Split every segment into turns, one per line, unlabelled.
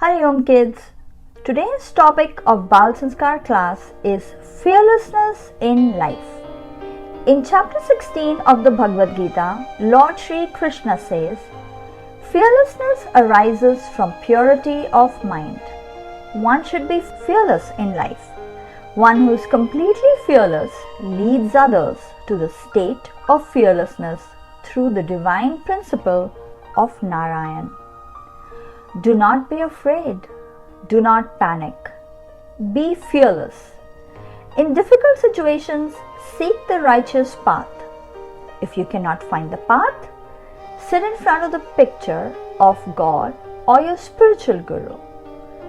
Hari Om kids. Today's topic of Bal Sanskar class is fearlessness in life. In chapter 16 of the Bhagavad Gita, Lord Shri Krishna says, fearlessness arises from purity of mind. One should be fearless in life. One who is completely fearless leads others to the state of fearlessness through the divine principle of Narayan. Do not be afraid. Do not panic. Be fearless. In difficult situations, seek the righteous path. If you cannot find the path, sit in front of the picture of God or your spiritual guru,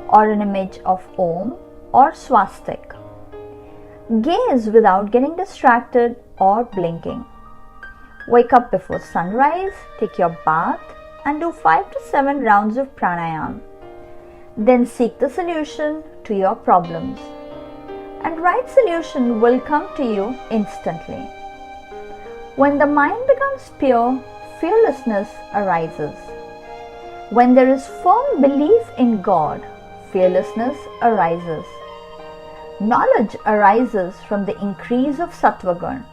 or an image of Om or swastik. Gaze without getting distracted or blinking. Wake up before sunrise, take your bath, and do 5 to 7 rounds of pranayam. Then seek the solution to your problems. And right solution will come to you instantly. When the mind becomes pure, fearlessness arises. When there is firm belief in God, fearlessness arises. Knowledge arises from the increase of sattva-gun.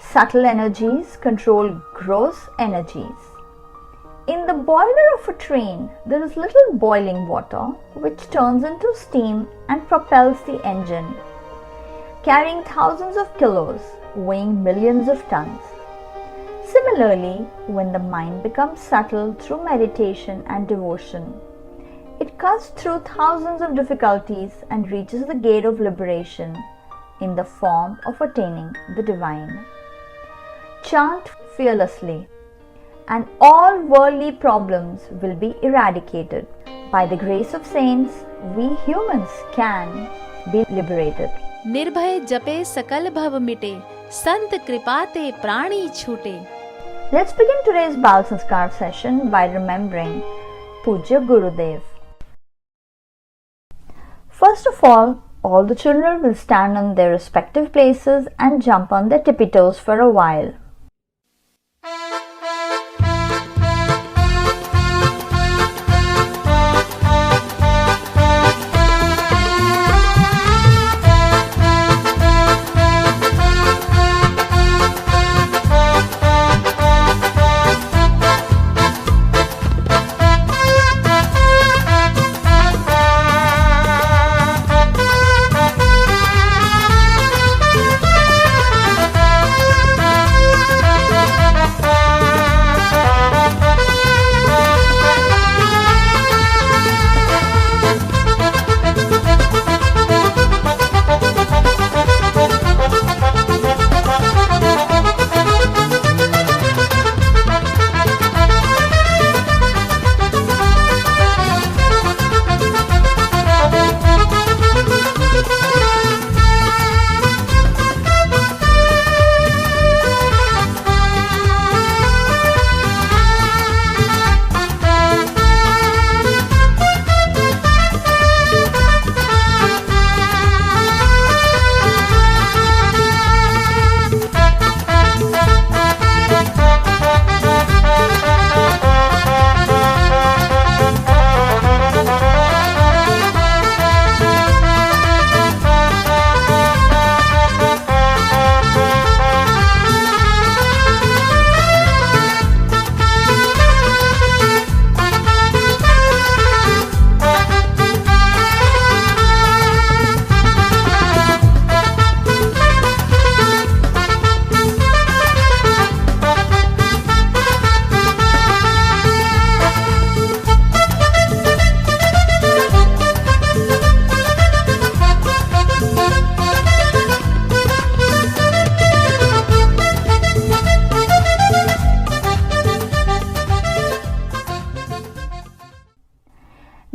Subtle energies control gross energies. In the boiler of a train, there is little boiling water which turns into steam and propels the engine, carrying thousands of kilos, weighing millions of tons. Similarly, when the mind becomes subtle through meditation and devotion, it cuts through thousands of difficulties and reaches the gate of liberation in the form of attaining the divine. Chant fearlessly, and all worldly problems will be eradicated. By the grace of saints, we humans can be liberated.
निर्भय जपे सकल भव मिटे, संत कृपाते प्राणी छूटे.
Let's begin today's Bal Sanskar session by remembering Pujya Gurudev. First of all the children will stand on their respective places and jump on their tippy toes for a while.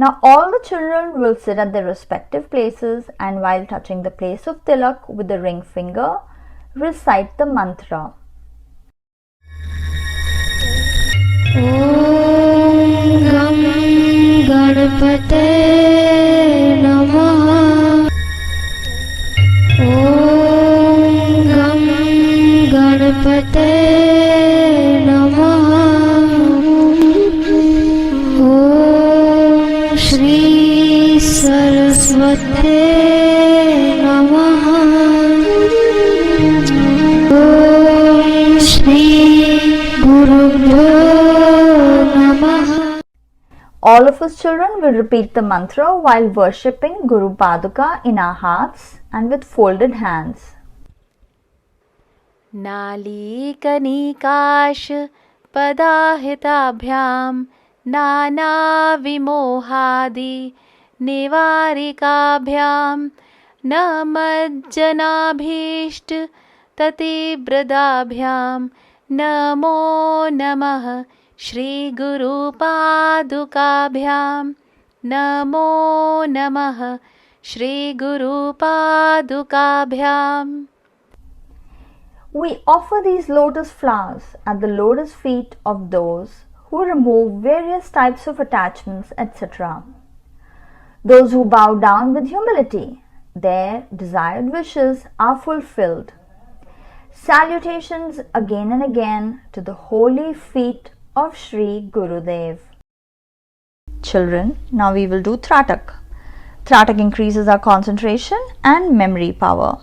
Now all the children will sit at their respective places, and while touching the place of tilak with the ring finger, recite the mantra.
Om Gam Ganapate Namaha. Om Gam Ganapate Namaha. Om Shri गणपते नमः। ॐ श्री गुरुभ्यो नमः।
All of us children will repeat the mantra while worshipping Guru Paduka in our hearts and with folded hands.
नालीकनिकाश पदाहिताभ्यां नानाविमोहादि निवारिकाभ्यां नमज्जनाभीष्ट ततिव्रताभ्यां नमो नमः श्रीगुरुपादुकाभ्यां नमो नमः श्रीगुरुपादुकाभ्याम्।
We offer these lotus flowers at the lotus feet of those who remove various types of attachments, etc. Those who bow down with humility, their desired wishes are fulfilled. Salutations again and again to the holy feet of Shri Gurudev. Children, now we will do TRATAK. TRATAK increases our concentration and memory power.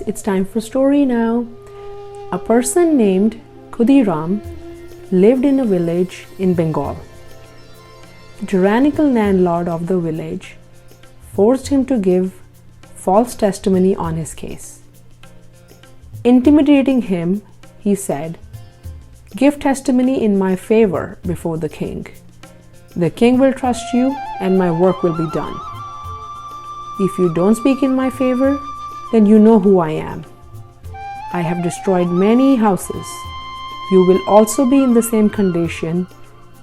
It's time for story now. A person named KHUDIRAM lived in a village in Bengal. The tyrannical landlord of the village forced him to give false testimony on his case. Intimidating him, he said, "Give testimony in my favor before the king. The king will trust you and my work will be done. If you don't speak in my favor, then you know who I am. I have destroyed many houses. You will also be in the same condition.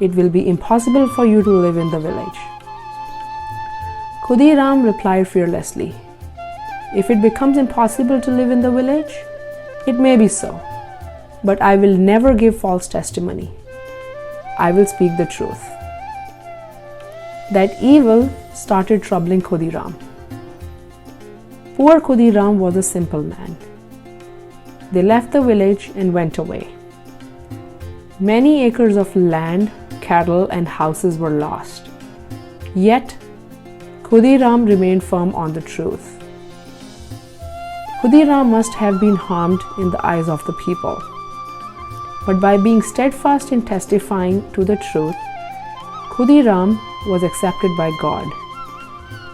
It will be impossible for you to live in the village." KHUDIRAM replied fearlessly, "If it becomes impossible to live in the village, it may be so, but I will never give false testimony. I will speak the truth." That evil started troubling KHUDIRAM. Poor KHUDIRAM was a simple man. They left the village and went away. Many acres of land, cattle, and houses were lost. Yet, KHUDIRAM remained firm on the truth. KHUDIRAM must have been harmed in the eyes of the people. But by being steadfast in testifying to the truth, KHUDIRAM was accepted by God,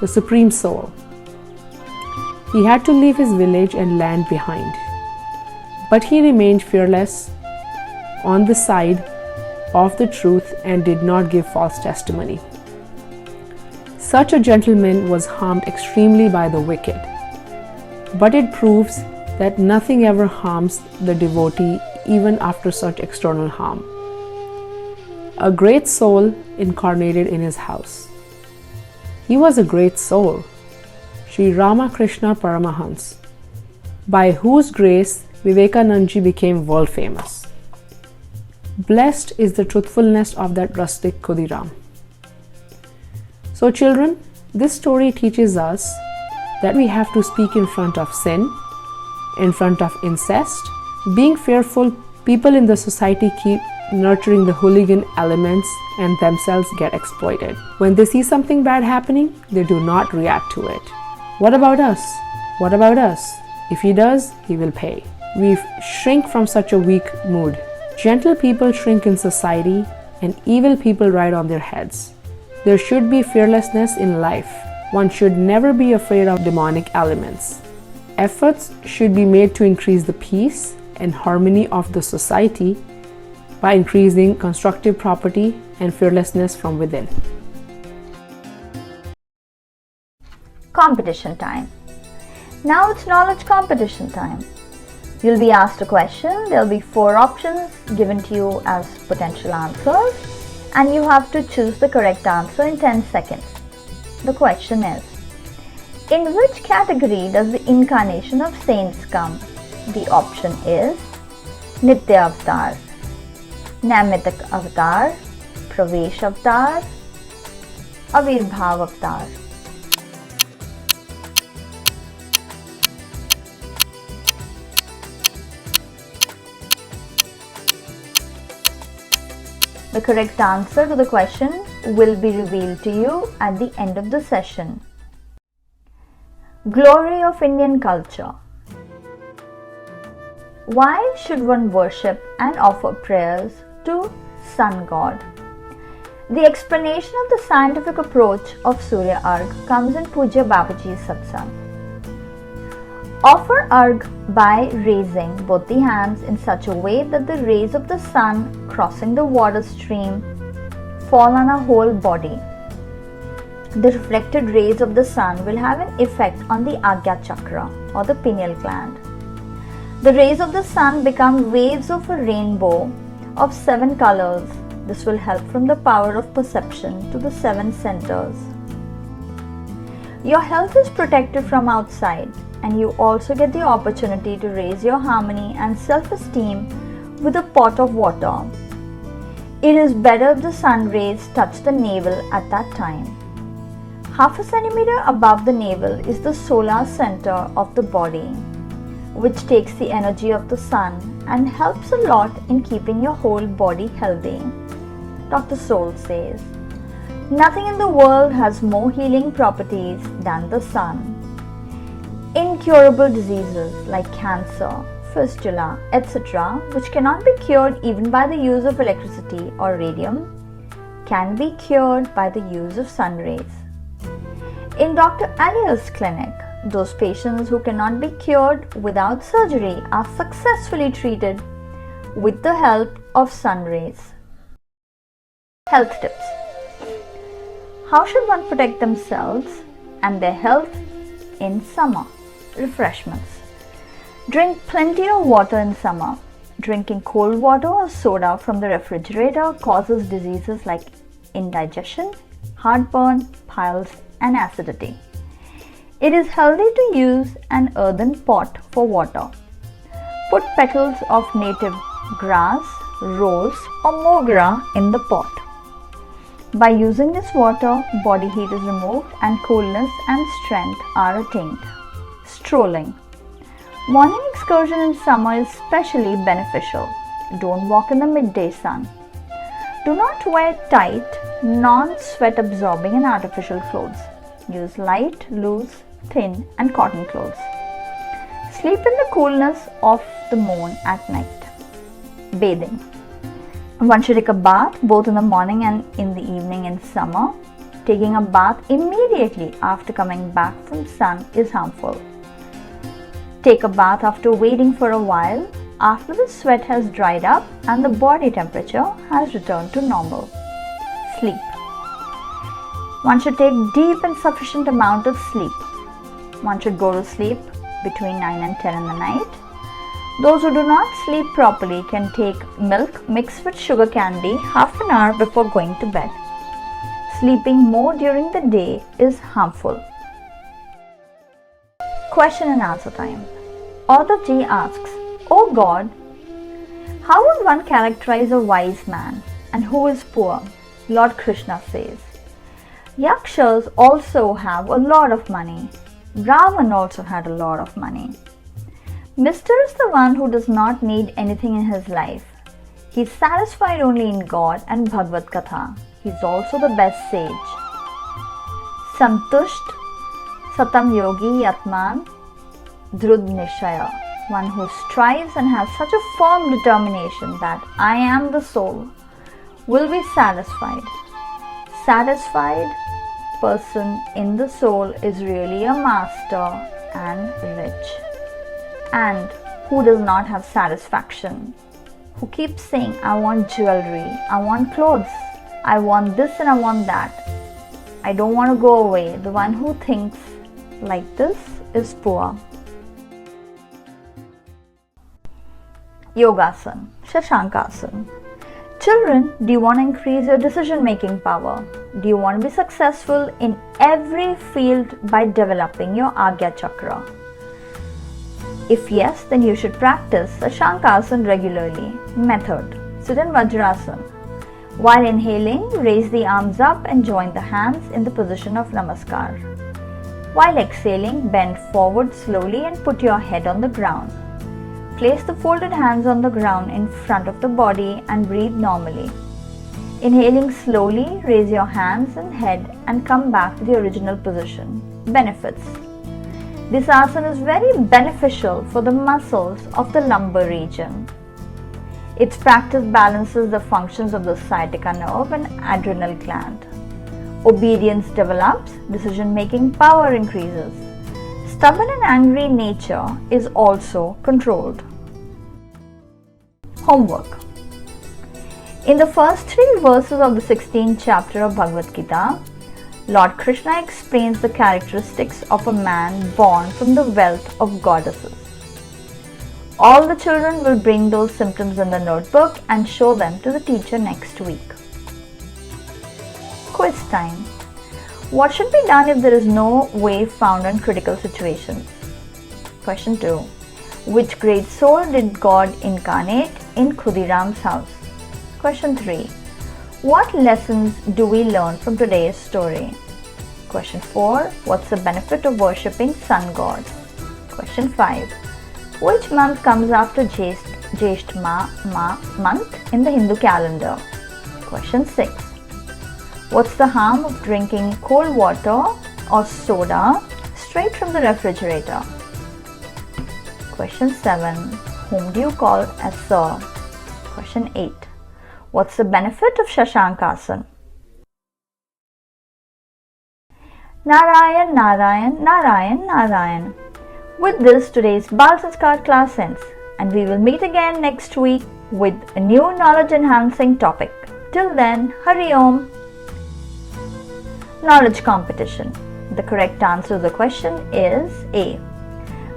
the Supreme Soul. He had to leave his village and land behind. But he remained fearless on the side of the truth and did not give false testimony. Such a gentleman was harmed extremely by the wicked. But it proves that nothing ever harms the devotee even after such external harm. A great soul incarnated in his house. He was a great soul, Shri Ramakrishna Paramhans, by whose grace Vivekananda became world famous. Blessed is the truthfulness of that rustic KHUDIRAM. So children, this story teaches us that we have to speak in front of sin, in front of incest. Being fearful, people in the society keep nurturing the hooligan elements and themselves get exploited. When they see something bad happening, they do not react to it. What about us? What about us? If he does, he will pay. We shrink from such a weak mood. Gentle people shrink in society and evil people ride on their heads. There should be fearlessness in life. One should never be afraid of demonic elements. Efforts should be made to increase the peace and harmony of the society by increasing constructive property and fearlessness from within.
Competition time. Now it's knowledge competition time. You'll be asked a question. There'll be 4 options given to you as potential answers, and you have to choose the correct answer in 10 seconds. The question is, in which category does the incarnation of saints come? The option is Nitya Avatar, Naimitik Avatar, Pravesh Avatar, Avirbhav Avatar. The correct answer to the question will be revealed to you at the end of the session. Glory of Indian culture. Why should one worship and offer prayers to Sun God? The explanation of the scientific approach of Surya Arg comes in Pujya Babaji's satsang. Offer arg by raising both the hands in such a way that the rays of the sun crossing the water stream fall on our whole body. The reflected rays of the sun will have an effect on the Agya Chakra or the pineal gland. The rays of the sun become waves of a rainbow of 7 colors. This will help from the power of perception to the 7 centers. Your health is protected from outside, and you also get the opportunity to raise your harmony and self-esteem with a pot of water. It is better if the sun rays touch the navel at that time. Half a centimeter above the navel is the solar center of the body, which takes the energy of the sun and helps a lot in keeping your whole body healthy. Dr. Soul says, nothing in the world has more healing properties than the sun. incurable diseases like cancer, fistula, etc., which cannot be cured even by the use of electricity or radium, can be cured by the use of sun rays. In Dr. Aliyer's clinic, those patients who cannot be cured without surgery are successfully treated with the help of sun rays. Health tips. How should one protect themselves and their health in summer? Refreshments. Drink plenty of water in summer. Drinking cold water or soda from the refrigerator causes diseases like indigestion, heartburn, piles, and acidity. It is healthy to use an earthen pot for water. Put petals of native grass, rose, or mogra in the pot. By using this water, body heat is removed and coolness and strength are attained. Strolling. Morning excursion in summer is especially beneficial. Don't walk in the midday sun. Do not wear tight, non-sweat absorbing and artificial clothes. Use light, loose, thin and cotton clothes. Sleep in the coolness of the moon at night. Bathing. One should take a bath both in the morning and in the evening in summer. Taking a bath immediately after coming back from sun is harmful. Take a bath after waiting for a while, after the sweat has dried up and the body temperature has returned to normal. Sleep. One should take deep and sufficient amount of sleep. One should go to sleep between 9 and 10 in the night. Those who do not sleep properly can take milk mixed with sugar candy half an hour before going to bed. Sleeping more during the day is harmful. Question and answer time. Author G asks, O God, how would one characterize a wise man and who is poor? Lord Krishna says, Yakshas also have a lot of money. Ravan also had a lot of money. Mr. is the one who does not need anything in his life. He is satisfied only in God and Bhagavad Katha. He is also the best sage. Santusht Satam Yogi Yatman Dhrud Nishaya, one who strives and has such a firm determination that I am the soul, will be satisfied. Satisfied person in the soul is really a master and rich. And who does not have satisfaction? Who keeps saying, I want jewelry, I want clothes, I want this and I want that. I don't want to go away. The one who thinks like this is poor. Yogasana, Shashankasana. Children, do you want to increase your decision-making power? Do you want to be successful in every field by developing your Agya Chakra? If yes, then you should practice Shashankasana regularly. Method. Sit in Vajrasana. While inhaling, raise the arms up and join the hands in the position of Namaskar. While exhaling, bend forward slowly and put your head on the ground. Place the folded hands on the ground in front of the body and breathe normally. Inhaling slowly, raise your hands and head and come back to the original position. Benefits. This asana is very beneficial for the muscles of the lumbar region. Its practice balances the functions of the sciatica nerve and adrenal gland. Obedience develops, decision-making power increases. Stubborn and angry nature is also controlled. Homework. In the first 3 verses of the 16th chapter of Bhagavad Gita, Lord Krishna explains the characteristics of a man born from the wealth of goddesses. All the children will bring those symptoms in the notebook and show them to the teacher next week. Quiz time. What should be done if there is no way found in critical situations? Question 2. Which great soul did God incarnate in KHUDIRAM's house? Question 3. What lessons do we learn from today's story? Question 4. What's the benefit of worshipping sun god? Question 5. Which month comes after Jeshtha month in the Hindu calendar? Question 6. What's the harm of drinking cold water or soda straight from the refrigerator? Question 7. Whom do you call as Sir? Question 8. What's the benefit of Shashankasana? Narayan, Narayan, Narayan, Narayan. With this, today's Bal Sanskar class ends, and we will meet again next week with a new knowledge enhancing topic. Till then, Hari Om. Knowledge competition. The correct answer to the question is A.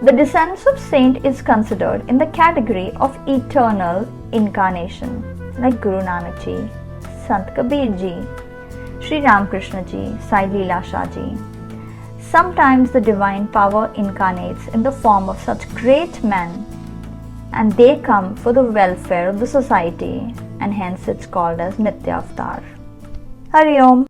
The descendants of saint is considered in the category of eternal incarnation, like Guru Nanak Ji, Sant Kabir Ji, Shri Ramakrishna Ji, Sai Leela Shah Ji. Sometimes the divine power incarnates in the form of such great men, and they come for the welfare of the society, and hence it's called as Nitya Avatar. Hari Om.